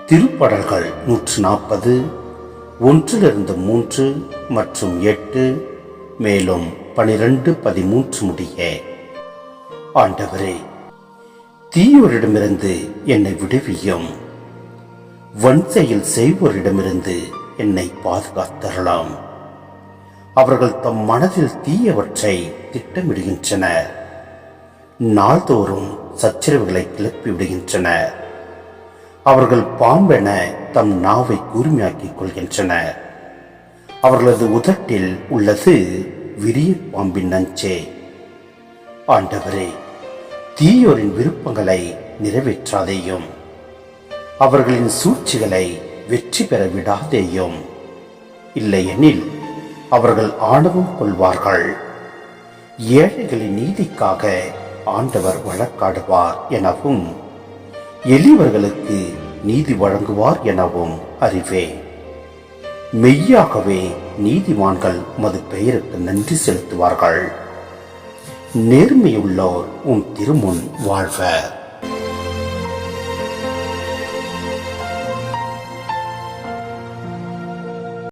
திருப்பாடல்கள் 140 1-3 மற்றும் 8 மேலும் 12-13 முடிய. ஆண்டவரே, தீயோரிடமிருந்து என்னை விடுவியும், வன்செயல் செய்வோரிடமிருந்து என்னை பாதுகாத்தரலாம். அவர்கள் தம் மனதில் தீயவற்றை திட்டமிடுகின்றனர், நாள்தோறும் சச்சரவுகளை கிளப்பி விடுகின்றனர். அவர்கள் பாம்பென தம் நாவை கூர்மையாக்கிக் கொள்கின்றனர். அவர்களது உதட்டில் உள்ளது விரிய பாம்பின் நஞ்சே. ஆண்டவரே, தீயோரின் விருப்பங்களை நிறைவேற்றாதேயும், அவர்களின் சூழ்ச்சிகளை வெற்றி பெற விடாதேயும். இல்லையெனில் அவர்கள் ஆணவம் கொள்வார்கள். ஏழைகளின் நீதிக்காக ஆண்டவர் வழக்காடுவார் எனவும் எளியவர்களுக்கு நீதி வழங்குவார் எனவும் அறிவேன். மெய்யாகவே நீதிமான்கள் உமது பெயருக்கு நன்றி செலுத்துவார்கள். நேர்மையுள்ளோர் உம் திருமுன் வாழ்வர்.